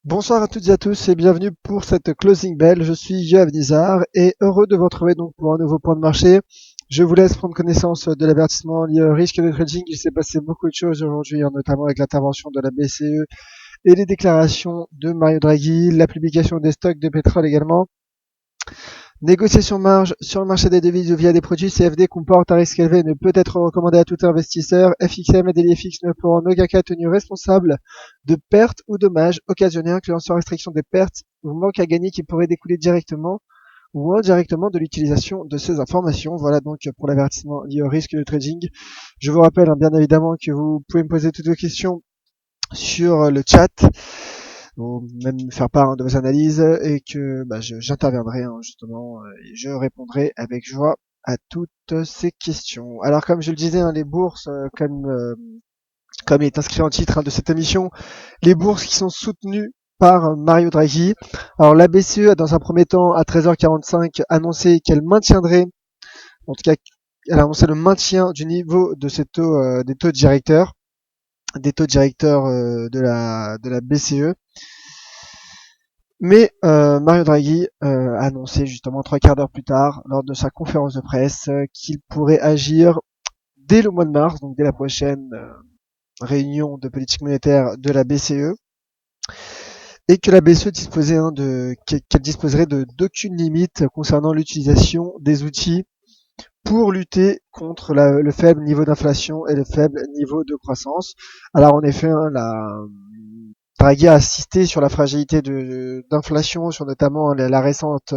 Bonsoir à toutes et à tous et bienvenue pour cette closing bell. Je suis Yoav Nizar et heureux de vous retrouver donc pour un nouveau point de marché. Je vous laisse prendre connaissance de l'avertissement lié au risque de trading. Il s'est passé beaucoup de choses aujourd'hui, notamment avec l'intervention de la BCE et les déclarations de Mario Draghi, la publication des stocks de pétrole également. Négociation marge sur le marché des devises via des produits CFD comportent un risque élevé et ne peut être recommandé à tout investisseur. FXM et DLFX ne pourront en aucun cas tenir responsable de pertes ou dommages occasionnés incluant sans restriction des pertes ou manque à gagner qui pourraient découler directement ou indirectement de l'utilisation de ces informations. Voilà donc pour l'avertissement lié au risque de trading. Je vous rappelle bien évidemment que vous pouvez me poser toutes vos questions sur le chat ou même faire part de vos analyses et que j'interviendrai justement et je répondrai avec joie à toutes ces questions. Alors comme je le disais, les bourses, comme il est inscrit en titre de cette émission, les bourses qui sont soutenues par Mario Draghi. Alors la BCE a dans un premier temps à 13h45 annoncé qu'elle maintiendrait, en tout cas elle a annoncé le maintien du niveau de ces taux, des taux directeurs de la BCE. Mais Mario Draghi a annoncé justement 3/4 d'heure plus tard, lors de sa conférence de presse, qu'il pourrait agir dès le mois de mars, donc dès la prochaine réunion de politique monétaire de la BCE, et que la BCE qu'elle disposerait d'aucune limite concernant l'utilisation des outils pour lutter contre le faible niveau d'inflation et le faible niveau de croissance. Alors en effet, Draghi a insisté sur la fragilité d'inflation, sur notamment la récente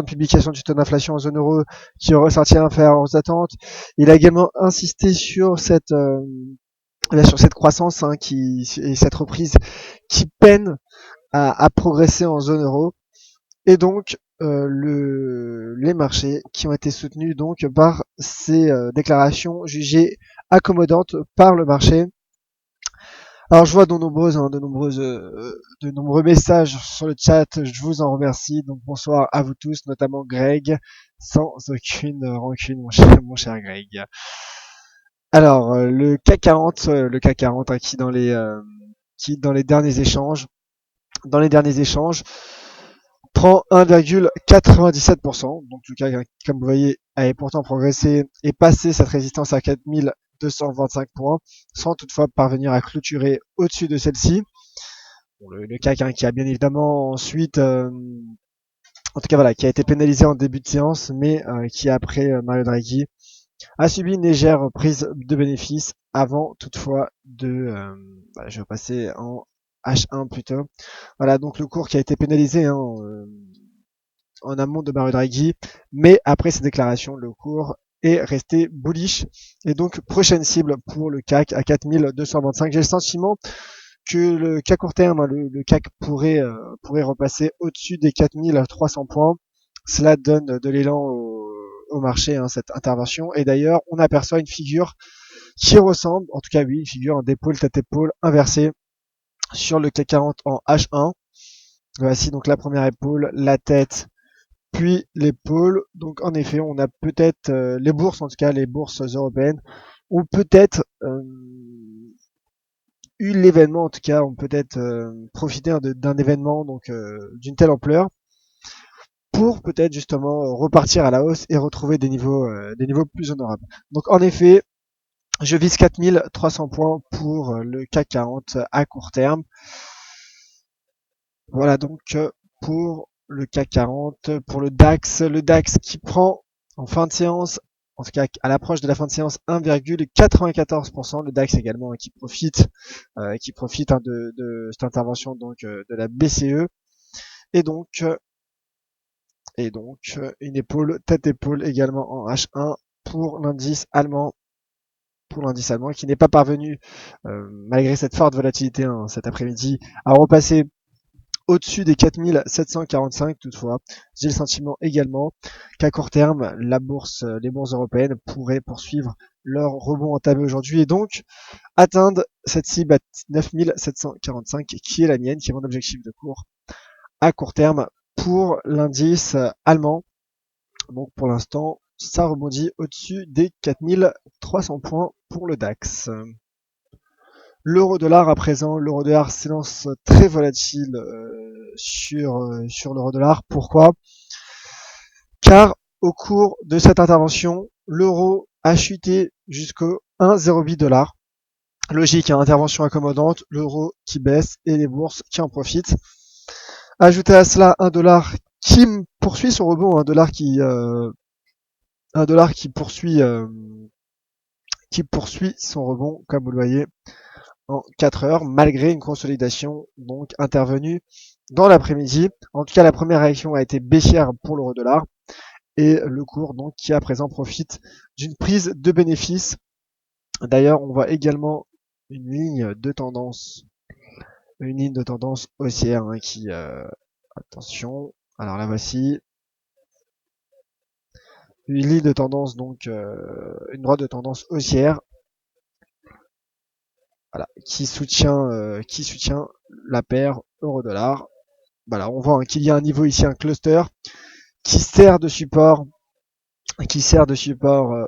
publication du taux d'inflation en zone euro qui est ressorti inférieur aux attentes. Il a également insisté sur cette croissance et cette reprise qui peine à progresser en zone euro. Et donc les marchés qui ont été soutenus donc par ces déclarations jugées accommodantes par le marché. Alors je vois de nombreux messages sur le chat, je vous en remercie. Donc bonsoir à vous tous, notamment Greg, sans aucune rancune mon cher Greg. Alors le CAC 40 qui dans les derniers échanges prend 1,97%. Donc le CAC, comme vous voyez, avait pourtant progressé et passé cette résistance à 4225 points, sans toutefois parvenir à clôturer au-dessus de celle-ci. Bon, le CAC qui a bien évidemment ensuite, en tout cas voilà, qui a été pénalisé en début de séance, mais qui après Mario Draghi a subi une légère prise de bénéfices avant toutefois je vais passer en H1 plutôt. Voilà donc le cours qui a été pénalisé en amont de Mario Draghi, mais après ces déclarations, le cours est resté bullish. Et donc, prochaine cible pour le CAC à 4225. J'ai le sentiment que qu'à court terme, le CAC pourrait repasser au-dessus des 4300 points. Cela donne de l'élan au marché, cette intervention. Et d'ailleurs, on aperçoit une figure qui ressemble, en tout cas oui, une figure d'épaule tête-épaule inversée sur le CAC 40 en H1. Voici donc la première épaule, la tête, puis l'épaule. Donc en effet, on a peut-être les bourses, en tout cas les bourses européennes, ont peut-être eu l'événement, en tout cas, ont peut-être profité d'un événement donc d'une telle ampleur pour peut-être justement repartir à la hausse et retrouver des niveaux plus honorables. Donc en effet, je vise 4300 points pour le CAC 40 à court terme. Voilà donc pour le CAC 40, pour le DAX qui prend en fin de séance, en tout cas à l'approche de la fin de séance, 1,94%. Le DAX également qui profite de cette intervention donc de la BCE et donc une épaule tête-épaule également en H1 pour l'indice allemand. Qui n'est pas parvenu, malgré cette forte volatilité cet après-midi, à repasser au-dessus des 4745 toutefois. J'ai le sentiment également qu'à court terme, les bourses européennes pourraient poursuivre leur rebond entamé aujourd'hui et donc atteindre cette cible à 9745 qui est la mienne, qui est mon objectif de cours à court terme pour l'indice allemand. Donc pour l'instant, ça rebondit au-dessus des 4300 points pour le DAX. L'euro-dollar à présent, l'euro-dollar s'élance très volatile sur l'euro-dollar. Pourquoi? Car au cours de cette intervention, l'euro a chuté jusqu'au 1,08 $. Logique, hein, intervention accommodante, l'euro qui baisse et les bourses qui en profitent. Ajoutez à cela un dollar qui poursuit son rebond, un dollar qui poursuit son rebond, comme vous le voyez, en 4 heures, malgré une consolidation donc intervenue dans l'après-midi. En tout cas, la première réaction a été baissière pour l'euro-dollar et le cours donc qui à présent profite d'une prise de bénéfices. D'ailleurs, on voit également une ligne de tendance haussière hein, qui attention. Alors la voici. Une ligne de tendance donc une droite de tendance haussière. Voilà, qui soutient la paire euro-dollar. Voilà, on voit hein, qu'il y a un niveau ici, un cluster qui sert de support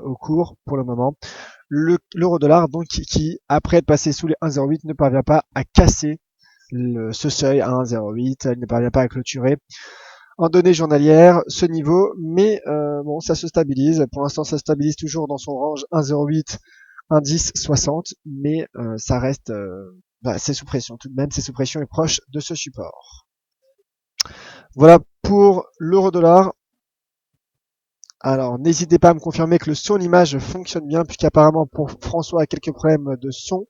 au cours pour le moment. L'euro-dollar donc qui après être passé sous les 1,08 ne parvient pas à casser ce seuil à 1,08, elle ne parvient pas à clôturer en données journalières ce niveau, mais bon, ça se stabilise. Pour l'instant, ça se stabilise toujours dans son range 1,08, 1,10, 60, mais ça reste, c'est sous pression tout de même, c'est sous pression et proche de ce support. Voilà pour l'euro-dollar. Alors, n'hésitez pas à me confirmer que le son image fonctionne bien, puisqu'apparemment pour François a quelques problèmes de son.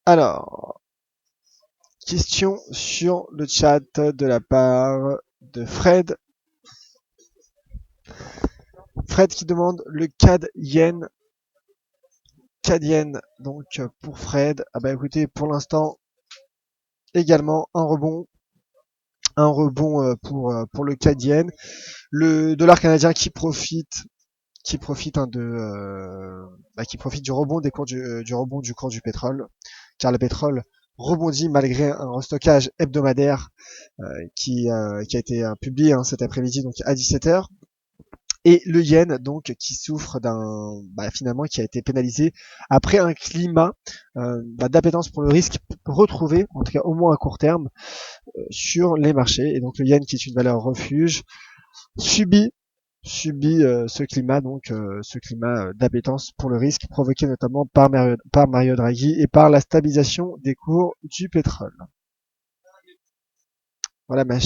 Alors, question sur le chat de la part de Fred. Fred qui demande le CAD yen. CAD yen, donc pour Fred. Ah bah écoutez, pour l'instant, également un rebond pour le CAD yen. Le dollar canadien qui profite hein, qui profite du rebond du cours du pétrole, car le pétrole rebondit malgré un restockage hebdomadaire qui a été publié hein, cet après-midi donc à 17h. Et le yen donc qui souffre finalement qui a été pénalisé après un climat d'appétence pour le risque retrouvé, en tout cas au moins à court terme, sur les marchés. Et donc le yen qui est une valeur refuge subit ce climat d'appétence pour le risque provoqué notamment par Mario Draghi et par la stabilisation des cours du pétrole. Voilà mon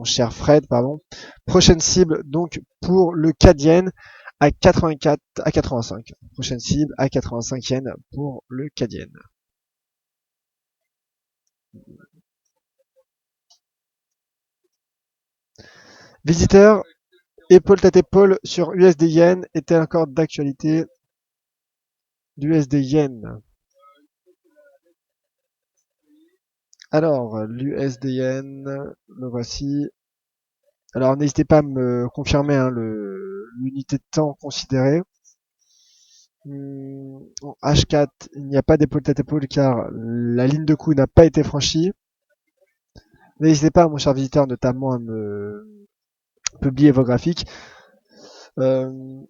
cher Fred, pardon. Prochaine cible donc pour le CAD yen à 85. Prochaine cible à 85 yens pour le CAD yen. Visiteur, épaule tête épaule sur USD yen est-elle encore d'actualité? L'USD yen. Alors, l'USD yen, le voici. Alors, n'hésitez pas à me confirmer hein, l'unité de temps considérée. En H4, il n'y a pas d'épaule tête épaule car la ligne de coup n'a pas été franchie. N'hésitez pas, mon cher visiteur, notamment à me publier vos graphiques. Il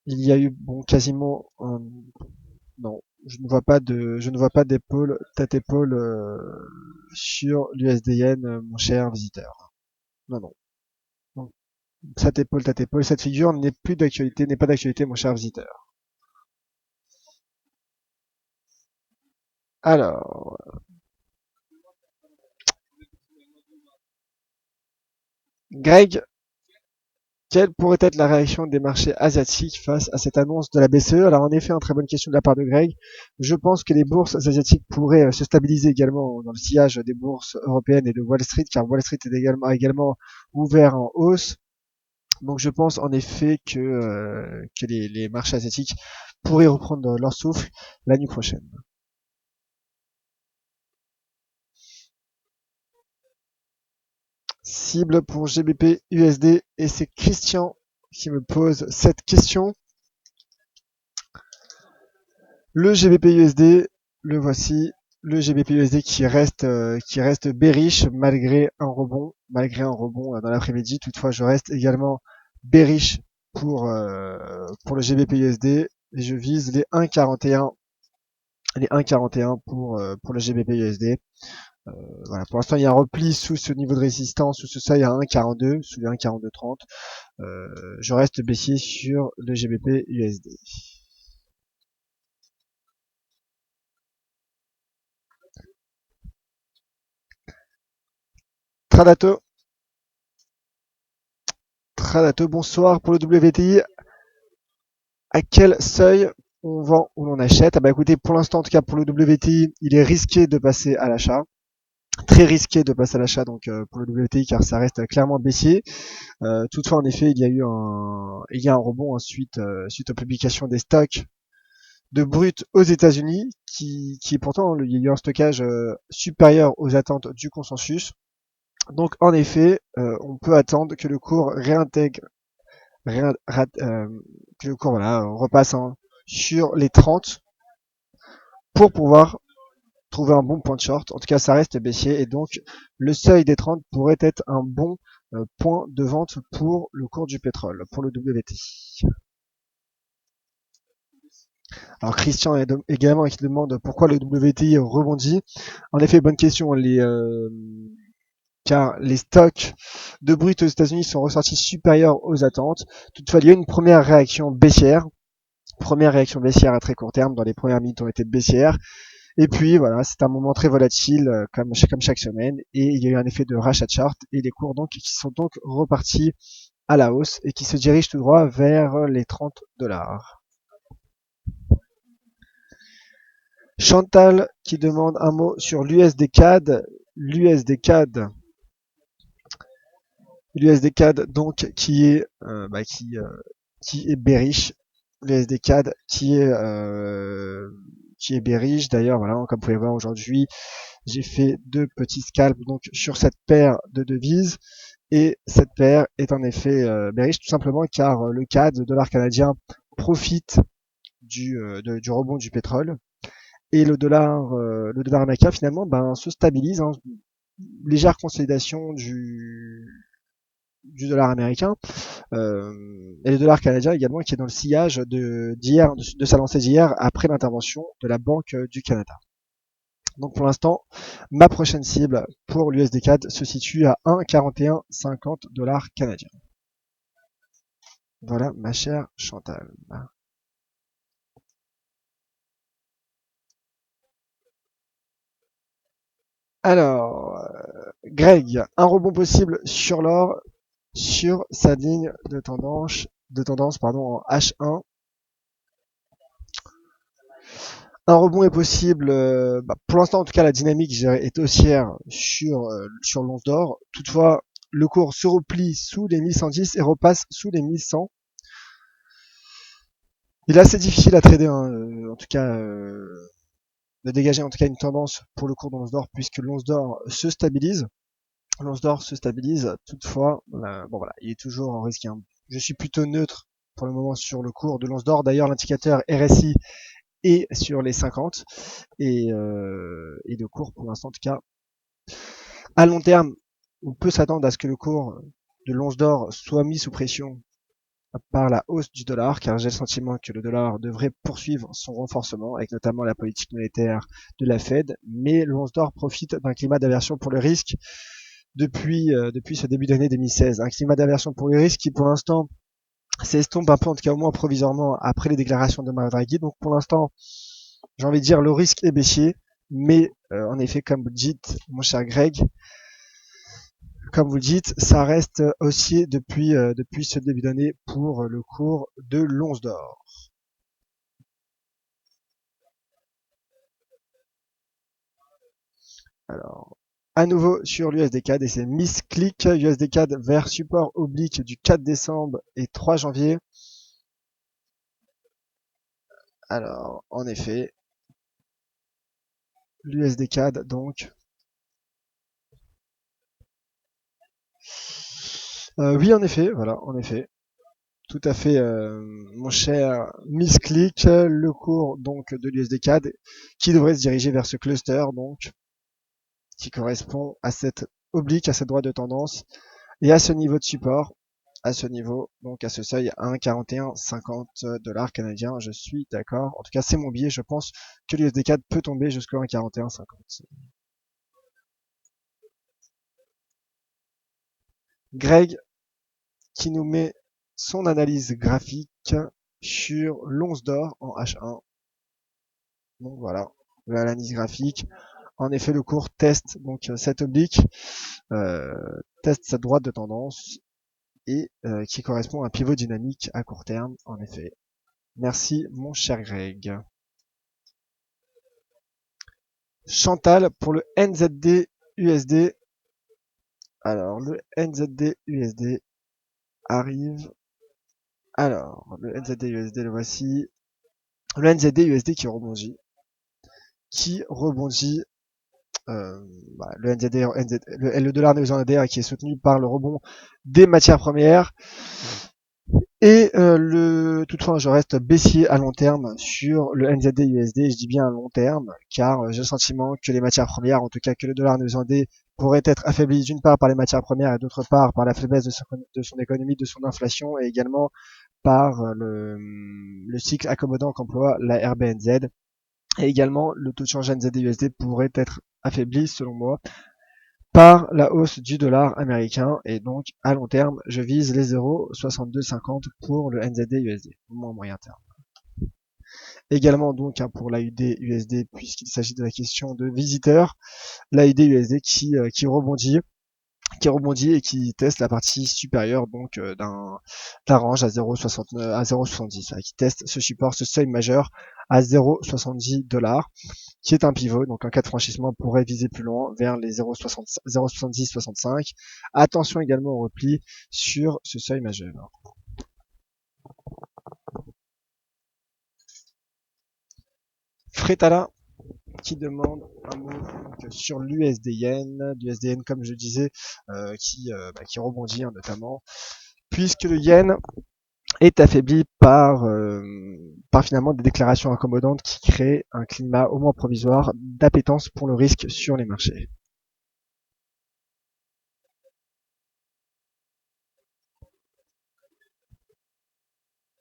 y a eu quasiment non, je ne vois pas d'épaule tête épaule sur l'USD yen, mon cher visiteur. Non, non. Donc, cette épaule tête épaule, cette figure n'est pas d'actualité, mon cher visiteur. Alors, Greg, quelle pourrait être la réaction des marchés asiatiques face à cette annonce de la BCE? Alors en effet, une très bonne question de la part de Greg. Je pense que les bourses asiatiques pourraient se stabiliser également dans le sillage des bourses européennes et de Wall Street, car Wall Street a également ouvert en hausse. Donc je pense en effet que les marchés asiatiques pourraient reprendre leur souffle la nuit prochaine. Cible pour GBP USD et c'est Christian qui me pose cette question. Le GBP USD, le voici, le GBP USD qui reste bearish malgré un rebond dans l'après-midi. Toutefois, je reste également bearish pour le GBP USD et je vise les 1,41 pour le GBP USD. Voilà, pour l'instant il y a un repli sous ce niveau de résistance, sous ce seuil à 1,42, sous les 1,4230. Je reste baissier sur le GBP USD. Tradato, bonsoir pour le WTI. À quel seuil on vend ou on achète? Ah bah écoutez, pour l'instant, en tout cas pour le WTI, il est risqué de passer à l'achat. Très risqué de passer à l'achat donc pour le WTI car ça reste clairement baissier. Toutefois, en effet, il y a un rebond suite aux publications des stocks de brut aux États-Unis, qui pourtant il y a eu un stockage supérieur aux attentes du consensus. Donc en effet, on peut attendre que le cours réintègre, que le cours repasse sur les 30 pour pouvoir trouver un bon point de short. En tout cas, ça reste baissier et donc le seuil des 30 pourrait être un bon point de vente pour le cours du pétrole, pour le WTI. Alors Christian également qui demande pourquoi le WTI rebondit. En effet, bonne question. Car les stocks de brut aux États-Unis sont ressortis supérieurs aux attentes. Toutefois, il y a eu une première réaction baissière à très court terme. Dans les premières minutes ont été baissières. Et puis voilà, c'est un moment très volatile comme chaque semaine et il y a eu un effet de rachat chart et les cours donc qui sont donc repartis à la hausse et qui se dirigent tout droit vers les 30 $. Chantal qui demande un mot sur l'USD CAD. L'USD CAD, donc qui est bearish. L'USD CAD qui est bearish. D'ailleurs, voilà, comme vous pouvez voir aujourd'hui, j'ai fait 2 petits scalps donc sur cette paire de devises et cette paire est en effet bearish tout simplement car le CAD, le dollar canadien, profite du rebond du pétrole et le dollar américain finalement se stabilise, légère consolidation du dollar américain et le dollar canadien également qui est dans le sillage de sa lancée d'hier après l'intervention de la Banque du Canada. Donc pour l'instant, ma prochaine cible pour l'USD CAD se situe à 1,4150 $ canadiens. Voilà ma chère Chantal. Alors, Greg, un rebond possible sur l'or sur sa ligne de tendance en H1. Un rebond est possible. Pour l'instant, en tout cas, la dynamique est haussière sur l'once d'or. Toutefois, le cours se replie sous les 1110 et repasse sous les 1100. Il est assez difficile à trader, en tout cas, de dégager en tout cas une tendance pour le cours de l'once d'or puisque l'once d'or se stabilise. Toutefois, il est toujours en risque. Je suis plutôt neutre pour le moment sur le cours de l'once d'or. D'ailleurs, l'indicateur RSI est sur les 50 et le cours pour l'instant en tout cas à long terme on peut s'attendre à ce que le cours de l'once d'or soit mis sous pression par la hausse du dollar car j'ai le sentiment que le dollar devrait poursuivre son renforcement avec notamment la politique monétaire de la Fed, mais l'once d'or profite d'un climat d'aversion pour le risque depuis ce début d'année 2016, un climat d'aversion pour le risque qui pour l'instant s'estompe un peu, en tout cas au moins provisoirement après les déclarations de Mario Draghi. Donc pour l'instant, j'ai envie de dire le risque est baissier, mais en effet, comme vous le dites, mon cher Greg, ça reste haussier depuis ce début d'année pour le cours de l'once d'or. Alors, à nouveau sur l'USD-CAD et c'est misclick USD-CAD vers support oblique du 4 décembre et 3 janvier. Alors, en effet, l'USD-CAD donc. Oui, en effet, voilà, en effet. Tout à fait, mon cher misclick, le cours donc de l'USD-CAD qui devrait se diriger vers ce cluster donc qui correspond à cette oblique, à cette droite de tendance et à ce niveau de support à ce niveau, donc à ce seuil, à 1,4150 $ canadiens. Je suis d'accord. En tout cas, c'est mon biais. Je pense que l'USD4 peut tomber jusqu'à 1,4150. Greg qui nous met son analyse graphique sur l'once d'or en H1. Donc voilà, l'analyse graphique. En effet, le cours teste donc cette oblique, teste cette droite de tendance et qui correspond à un pivot dynamique à court terme, en effet. Merci mon cher Greg. Chantal pour le NZD USD. Alors le NZD USD arrive. Alors le NZD USD le voici. Le NZD USD qui rebondit. Le NZD, le dollar néo-zélandais qui est soutenu par le rebond des matières premières. Et toutefois, je reste baissier à long terme sur le NZD USD. Je dis bien à long terme, car j'ai le sentiment que les matières premières, en tout cas que le dollar néo-zélandais, pourrait être affaibli d'une part par les matières premières et d'autre part par la faiblesse de son économie, de son inflation et également par le cycle accommodant qu'emploie la RBNZ. Et également, le taux de change NZD-USD pourrait être affaibli, selon moi, par la hausse du dollar américain. Et donc, à long terme, je vise les 0,6250 pour le NZD-USD, au moins moyen terme. Également, donc, pour l'AUD-USD, puisqu'il s'agit de la question de visiteurs, l'AUD-USD qui rebondit et qui teste la partie supérieure donc d'un range à 0,70, qui teste ce support, ce seuil majeur à 0,70 $, qui est un pivot, donc en cas de franchissement pourrait viser plus loin vers les 0,70-65. Attention également au repli sur ce seuil majeur. Frétala qui demande un mot sur l'USD Yen, l'USD Yen comme je disais, qui rebondit notamment, puisque le Yen est affaibli par finalement des déclarations accommodantes qui créent un climat au moins provisoire d'appétence pour le risque sur les marchés.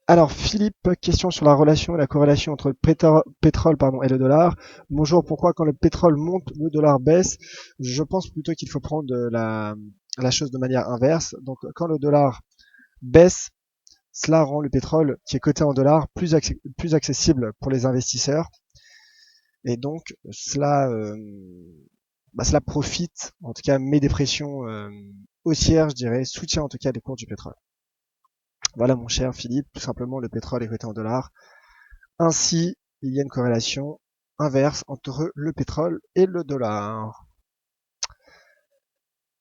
Alors Philippe, question sur la relation et la corrélation entre le pétrole et le dollar. Bonjour, pourquoi quand le pétrole monte, le dollar baisse? Je pense plutôt qu'il faut prendre la chose de manière inverse. Donc quand le dollar baisse, cela rend le pétrole qui est coté en dollars plus accessible pour les investisseurs. Et donc cela profite, en tout cas met des pressions haussières, je dirais, soutient en tout cas les cours du pétrole. Voilà mon cher Philippe, tout simplement le pétrole est coté en dollars. Ainsi, il y a une corrélation inverse entre le pétrole et le dollar.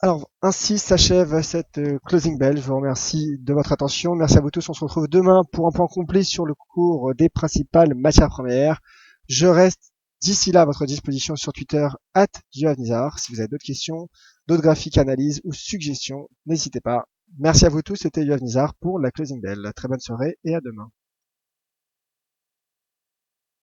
Alors, ainsi s'achève cette closing bell. Je vous remercie de votre attention. Merci à vous tous. On se retrouve demain pour un point complet sur le cours des principales matières premières. Je reste d'ici là à votre disposition sur Twitter @JohavNizar. Si vous avez d'autres questions, d'autres graphiques, analyses ou suggestions, n'hésitez pas. Merci à vous tous. C'était Yoav Nizar pour la closing bell. Très bonne soirée et à demain.